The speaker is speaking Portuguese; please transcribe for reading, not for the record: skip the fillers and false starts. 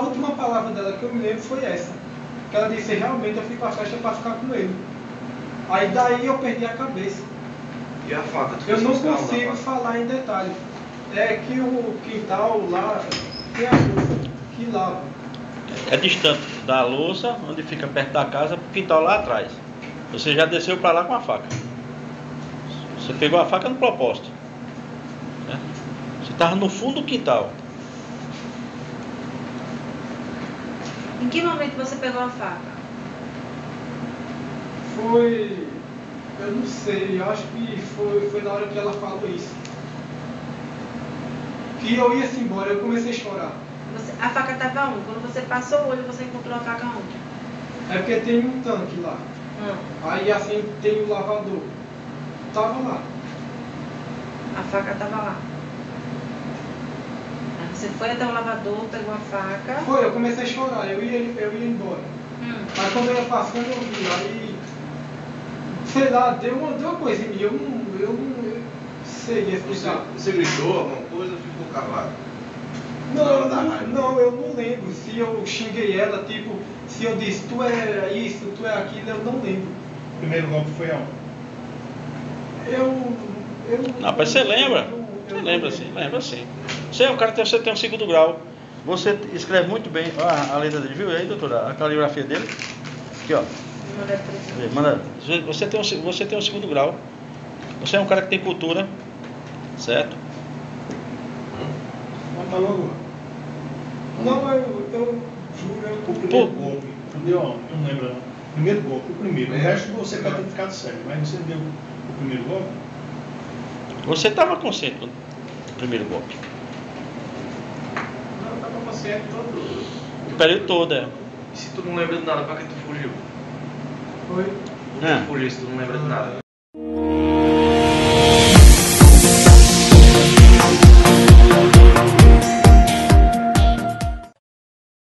última palavra dela que eu me lembro foi essa. Que ela disse, realmente eu fui pra festa para ficar com ele. Aí daí eu perdi a cabeça. E a faca? Eu não consigo falar em detalhe. É que o quintal lá tem a louça que lava. É distante da louça, onde fica perto da casa, pro quintal lá atrás. Você já desceu para lá com a faca. Você pegou a faca no propósito, né? Você estava no fundo do quintal. Em que momento você pegou a faca? Foi... Eu não sei, eu acho que foi na hora que ela falou isso. Que eu ia se embora, eu comecei a chorar. A faca estava onde? Quando você passou o olho, você encontrou a faca onde? É porque tem um tanque lá. Aí assim tem o lavador. Tava lá. A faca estava lá. Aí você foi até o lavador, pegou a faca. Foi, eu comecei a chorar, eu ia embora. Aí quando eu ia passando eu vi, aí sei lá, deu uma coisa em mim, eu não sei explicar. Você gritou alguma coisa ou ficou calado? Não, eu não lembro se eu xinguei ela, tipo, se eu disse, tu é isso, tu é aquilo, eu não lembro. O primeiro golpe foi aonde? Não, mas você lembra? Você lembra sim, lembra sim. Você é um cara que você tem um segundo grau. Você escreve muito bem. Ó, a letra dele, viu aí, doutora? A caligrafia dele. Aqui, ó. Manda. Você tem um segundo grau. Você é um cara que tem cultura, certo? Não, eu juro. O primeiro golpe, eu não lembro. O primeiro golpe, o primeiro. O resto você pode ter ficado sério, mas você deu o primeiro golpe? Você estava consciente do primeiro golpe? Não, eu tava consciente todo. O período todo, é. E se tu não lembra de nada, pra que tu fugiu? Foi. Por que tu fugiu se tu não lembra de nada?